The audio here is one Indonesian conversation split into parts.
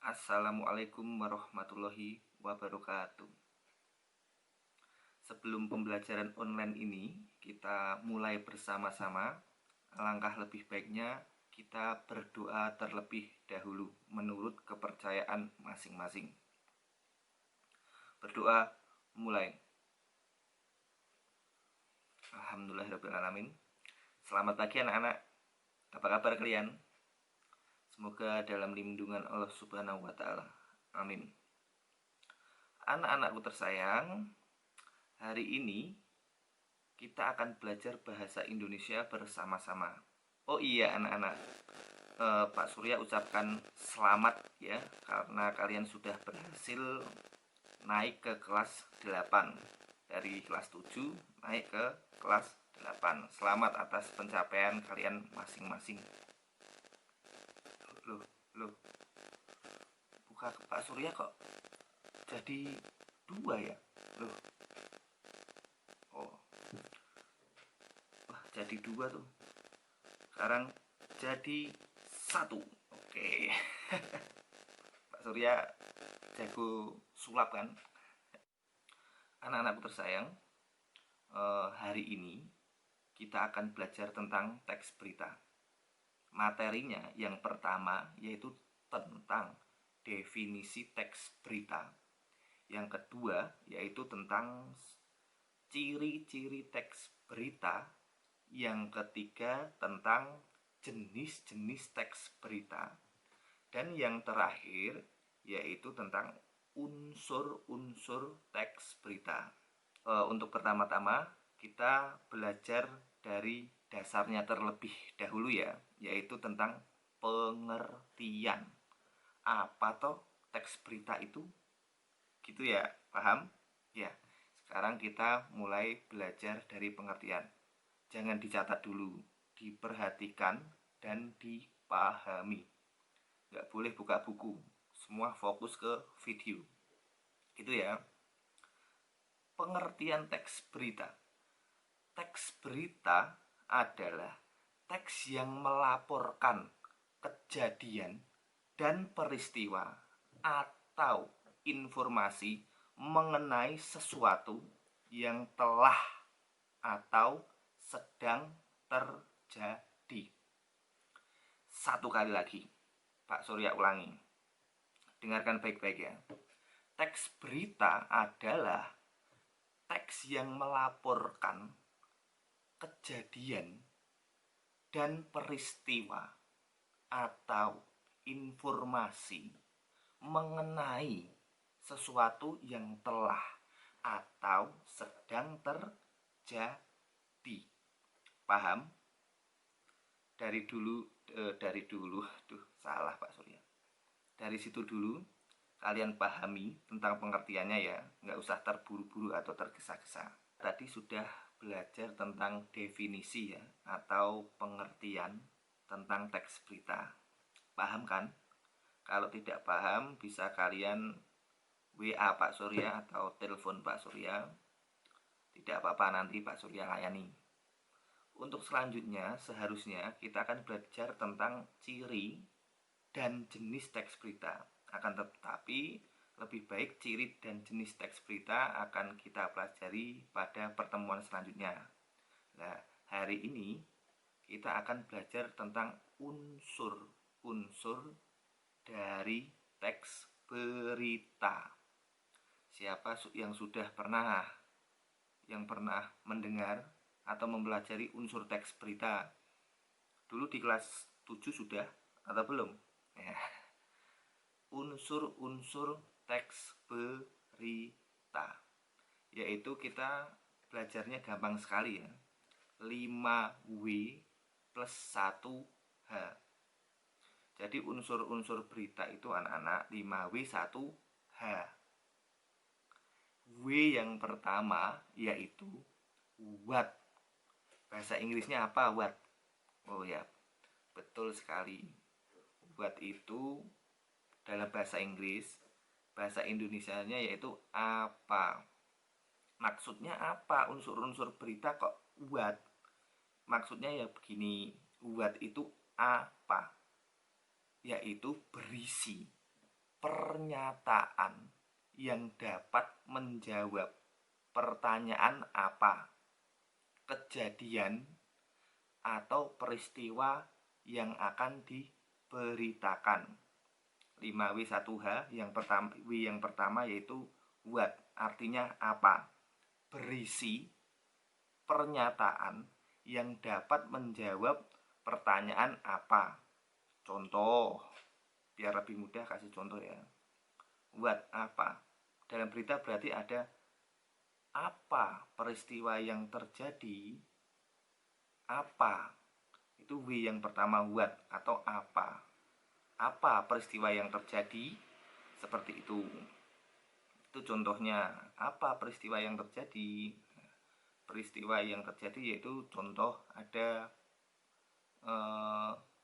Assalamualaikum warahmatullahi wabarakatuh. Sebelum pembelajaran online ini kita mulai bersama-sama, alangkah lebih baiknya kita berdoa terlebih dahulu menurut kepercayaan masing-masing. Berdoa mulai. Alhamdulillahirrahmanirrahim. Selamat pagi anak-anak. Apa kabar kalian? Semoga dalam lindungan Allah Subhanahu wa Ta'ala. Amin. Anak-anakku tersayang, hari ini kita akan belajar bahasa Indonesia bersama-sama. Oh iya anak-anak, Pak Surya ucapkan selamat ya, karena kalian sudah berhasil naik ke kelas 8. Dari kelas 7 naik ke kelas 8. Selamat atas pencapaian kalian masing-masing. Loh, buka Pak Surya kok jadi 2 ya? Loh, jadi 2 tuh. Sekarang jadi 1. Oke. Pak Surya jago sulap kan? Anak-anakku tersayang, hari ini kita akan belajar tentang teks berita. Materinya yang pertama yaitu tentang definisi teks berita. Yang kedua yaitu tentang ciri-ciri teks berita. Yang ketiga tentang jenis-jenis teks berita. Dan yang terakhir yaitu tentang unsur-unsur teks berita. Untuk pertama-tama kita belajar dari dasarnya terlebih dahulu ya, yaitu tentang pengertian. Apa toh teks berita itu? Gitu ya, paham? Ya, sekarang kita mulai belajar dari pengertian. Jangan dicatat dulu, diperhatikan dan dipahami. Nggak boleh buka buku, semua fokus ke video. Gitu ya. Pengertian teks berita. Teks berita adalah teks yang melaporkan kejadian dan peristiwa atau informasi mengenai sesuatu yang telah atau sedang terjadi. Satu kali lagi, Pak Surya ulangi. Dengarkan baik-baik ya. Teks berita adalah teks yang melaporkan kejadian dan peristiwa atau informasi mengenai sesuatu yang telah atau sedang terjadi. Paham? Dari dulu, salah Pak Surya. Dari situ dulu kalian pahami tentang pengertiannya ya, nggak usah terburu-buru atau tergesa-gesa. Tadi sudah belajar tentang definisi ya, atau pengertian tentang teks berita. Paham kan? Kalau tidak paham bisa kalian WA Pak Surya atau telepon Pak Surya. Tidak apa-apa, nanti Pak Surya layani. Untuk selanjutnya seharusnya kita akan belajar tentang ciri dan jenis teks berita. Akan tetapi lebih baik ciri dan jenis teks berita akan kita pelajari pada pertemuan selanjutnya. Nah, hari ini kita akan belajar tentang unsur-unsur dari teks berita. Siapa yang sudah pernah mendengar atau mempelajari unsur teks berita? Dulu di kelas 7 sudah atau belum? Ya. Unsur-unsur teks berita, yaitu kita belajarnya gampang sekali ya. 5W plus 1H. Jadi unsur-unsur berita itu anak-anak 5W 1H. W yang pertama yaitu what. Bahasa Inggrisnya apa what? Oh ya, betul sekali. What itu dalam bahasa Inggris, bahasa Indonesianya yaitu apa. Maksudnya apa unsur-unsur berita kok what? Maksudnya ya begini, what itu apa? Yaitu berisi. pernyataan yang dapat menjawab pertanyaan apa, kejadian atau peristiwa yang akan diberitakan. 5W1H yang pertama yaitu what, artinya apa, berisi pernyataan yang dapat menjawab pertanyaan apa. Contoh, biar lebih mudah kasih contoh ya. What, apa. Dalam berita berarti ada apa peristiwa yang terjadi, apa. Itu W yang pertama, what atau apa. Apa peristiwa yang terjadi, seperti itu. Itu contohnya, apa peristiwa yang terjadi. Peristiwa yang terjadi yaitu contoh ada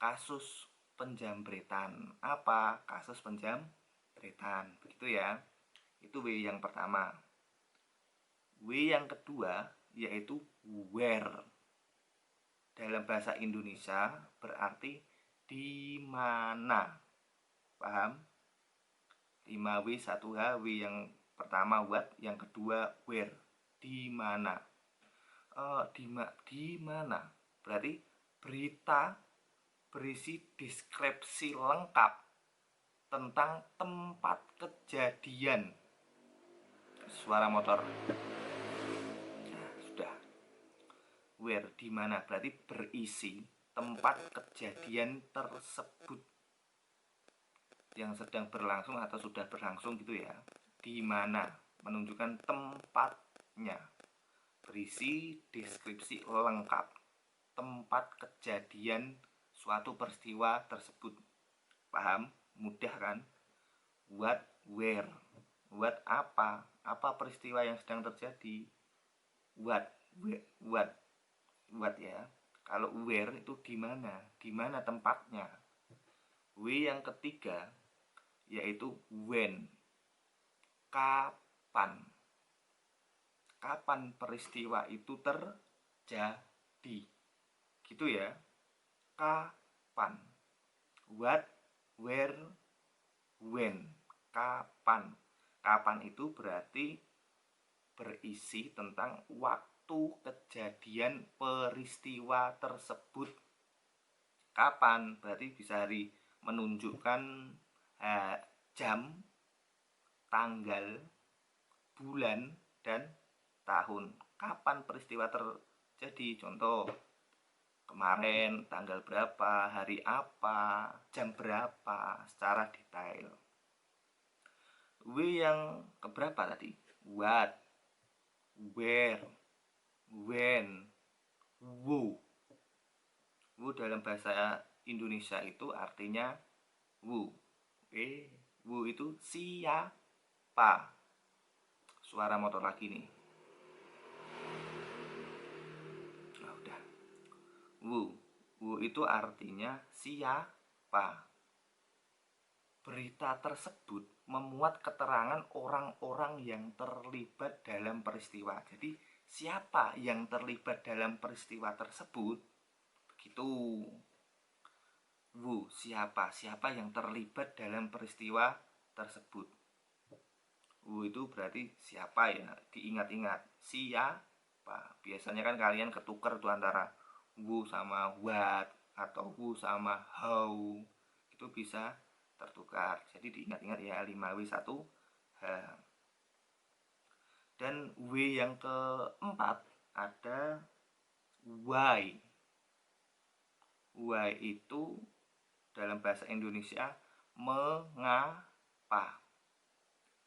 kasus penjambretan. Apa kasus penjambretan, begitu ya. Itu W yang pertama. W yang kedua yaitu where. Dalam bahasa Indonesia berarti di mana. Paham? 5W1H, W yang pertama what, yang kedua where. Di mana. Di mana berarti berita berisi deskripsi lengkap tentang tempat kejadian. Suara motor. Nah, sudah. Where, di mana berarti berisi tempat kejadian tersebut yang sedang berlangsung atau sudah berlangsung gitu ya. Di mana menunjukkan tempatnya. Berisi deskripsi lengkap tempat kejadian suatu peristiwa tersebut. Paham? Mudah kan? What, where. What, apa. Apa peristiwa yang sedang terjadi. What, ya. Kalau where itu di mana. Di mana tempatnya. W yang ketiga yaitu when. Kapan. Kapan peristiwa itu terjadi. Gitu ya. Kapan. What, where, when. Kapan. Kapan itu berarti berisi tentang waktu kejadian peristiwa tersebut. Kapan berarti bisa hari, menunjukkan jam, tanggal, bulan, dan tahun. Kapan peristiwa terjadi. Contoh, kemarin tanggal berapa, hari apa, jam berapa, secara detail. W yang keberapa tadi? What, where, when, who. Who dalam bahasa Indonesia itu artinya who. Who itu siapa. Suara motor lagi nih. Udah. Who itu artinya siapa. Berita tersebut memuat keterangan orang-orang yang terlibat dalam peristiwa. Jadi siapa yang terlibat dalam peristiwa tersebut? Begitu. Who, siapa yang terlibat dalam peristiwa tersebut. Who itu berarti siapa ya, diingat-ingat. Siapa. Biasanya kan kalian ketukar tuh antara who sama what atau who sama how. Itu bisa tertukar. Jadi diingat-ingat ya, 5W1H. Dan W yang keempat ada why. Why itu dalam bahasa Indonesia mengapa.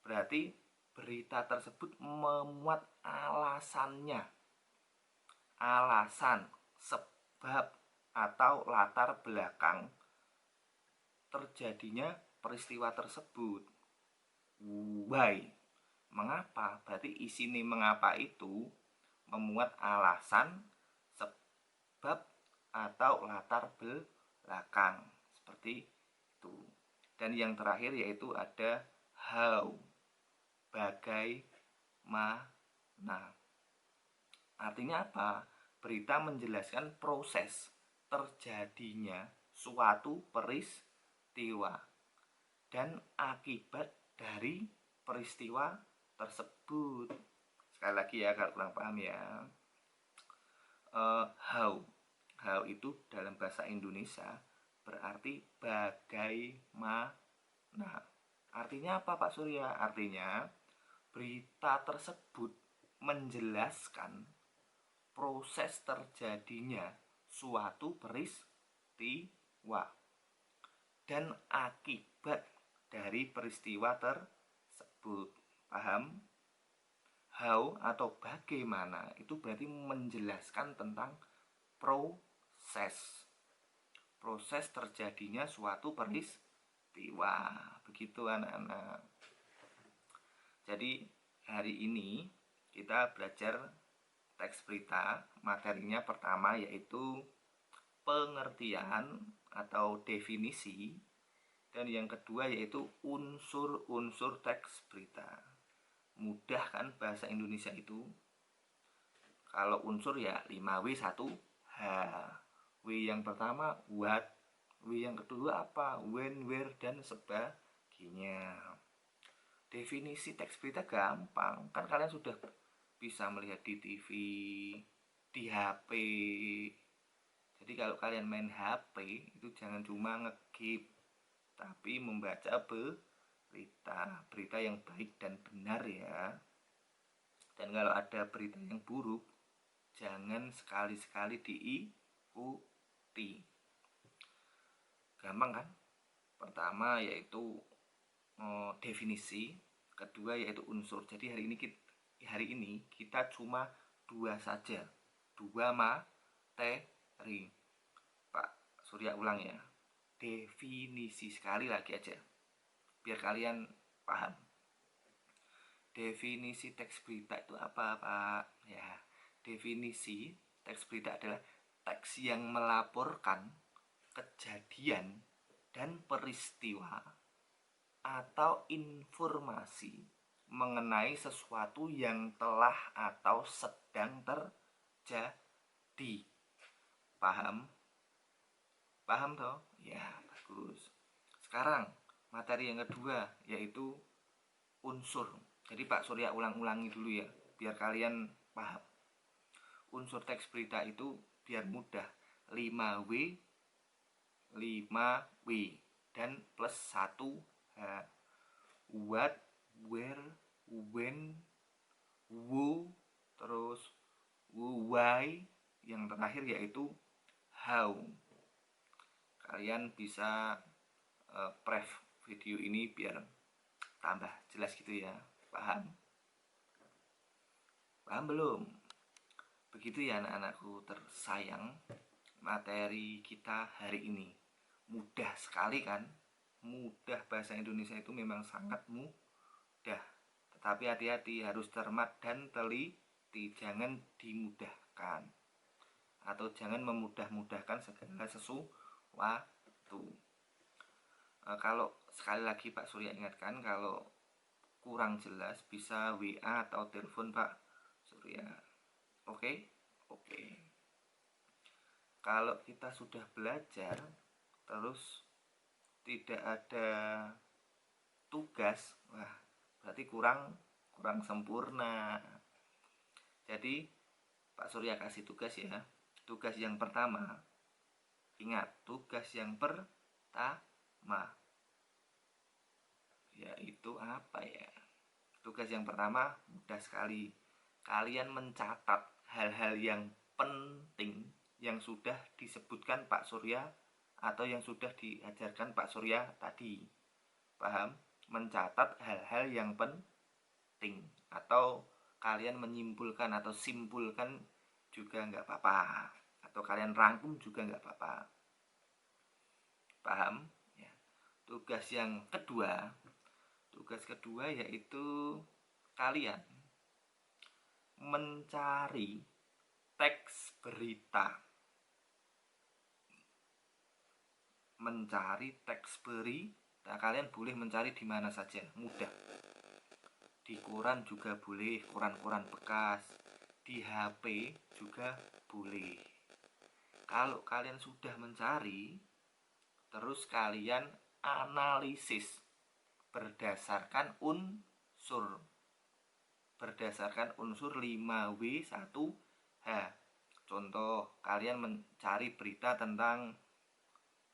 Berarti berita tersebut memuat alasannya. Alasan, sebab, atau latar belakang terjadinya peristiwa tersebut. Why, mengapa. Berarti isi ini mengapa itu memuat alasan, sebab, atau latar belakang. Seperti itu. Dan yang terakhir yaitu ada how. Bagaimana. Artinya apa? Berita menjelaskan proses terjadinya suatu peristiwa. dan akibat dari peristiwa tersebut. Sekali lagi ya kalau kurang paham ya. How itu dalam bahasa Indonesia berarti bagaimana. Artinya apa Pak Surya? Artinya berita tersebut menjelaskan proses terjadinya suatu peristiwa dan akibat dari peristiwa tersebut. Paham? How atau bagaimana itu berarti menjelaskan tentang proses terjadinya suatu peristiwa. Begitu anak-anak. Jadi hari ini kita belajar teks berita. Materinya pertama yaitu pengertian atau definisi, dan yang kedua yaitu unsur-unsur teks berita. Mudah kan bahasa Indonesia itu? Kalau unsur ya 5W 1H. W yang pertama what, W yang kedua apa, when, where, dan sebagainya. Definisi teks berita gampang, kan kalian sudah bisa melihat di TV, di HP. Jadi kalau kalian main HP itu jangan cuma ngegip, tapi membaca berita yang baik dan benar ya. Dan kalau ada berita yang buruk, jangan sekali-sekali diikuti. Gampang kan? Pertama yaitu definisi, kedua yaitu unsur. Jadi hari ini kita cuma dua saja, dua materi. Pak Surya ulang ya, definisi sekali lagi aja biar kalian paham. Definisi teks berita itu apa Pak? Ya, definisi teks berita adalah teks yang melaporkan kejadian dan peristiwa atau informasi mengenai sesuatu yang telah atau sedang terjadi. Paham? Paham toh? Ya, bagus. Sekarang materi yang kedua yaitu unsur. Jadi Pak Surya ulang-ulangi dulu ya biar kalian paham. Unsur teks berita itu biar mudah 5W 5W dan plus 1H. What, where, when, who, terus why, yang terakhir yaitu how. Kalian bisa pref video ini biar tambah jelas gitu ya. Paham? Paham belum? Begitu ya anak-anakku tersayang, materi kita hari ini mudah sekali kan? Mudah, bahasa Indonesia itu memang sangat mudah. Tetapi hati-hati, harus cermat dan teliti, jangan dimudahkan atau jangan memudah-mudahkan segala sesuatu. Kalau sekali lagi Pak Surya ingatkan, kalau kurang jelas bisa WA atau telepon Pak Surya. Oke? Kalau kita sudah belajar terus tidak ada tugas, wah berarti kurang sempurna. Jadi Pak Surya kasih tugas ya. Tugas yang pertama, ingat tugas yang pertama yaitu apa ya? Tugas yang pertama mudah sekali. Kalian mencatat hal-hal yang penting yang sudah disebutkan Pak Surya atau yang sudah diajarkan Pak Surya tadi. Paham? Mencatat hal-hal yang penting, atau kalian menyimpulkan atau simpulkan juga nggak apa-apa, atau kalian rangkum juga nggak apa-apa. Paham? Ya. Tugas kedua yaitu kalian mencari teks berita. Kalian boleh mencari di mana saja, mudah. Di koran juga boleh, koran-koran bekas. Di HP juga boleh. Kalau kalian sudah mencari, terus kalian analisis berdasarkan unsur. Berdasarkan unsur 5W1H. Contoh, kalian mencari berita tentang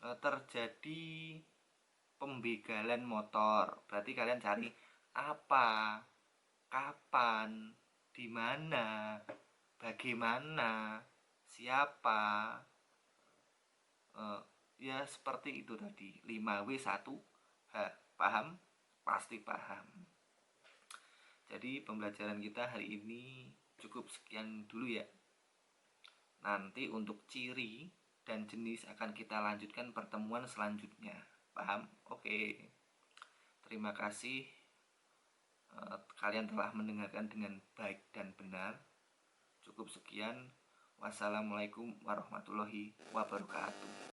terjadi pembegalan motor. Berarti kalian cari apa, kapan, di mana, bagaimana, siapa. Ya seperti itu tadi, 5W1H. Paham? Pasti paham. Jadi pembelajaran kita hari ini cukup sekian dulu ya. Nanti untuk ciri dan jenis akan kita lanjutkan pertemuan selanjutnya. Paham? Oke. Terima kasih kalian telah mendengarkan dengan baik dan benar. Cukup sekian. Wassalamualaikum warahmatullahi wabarakatuh.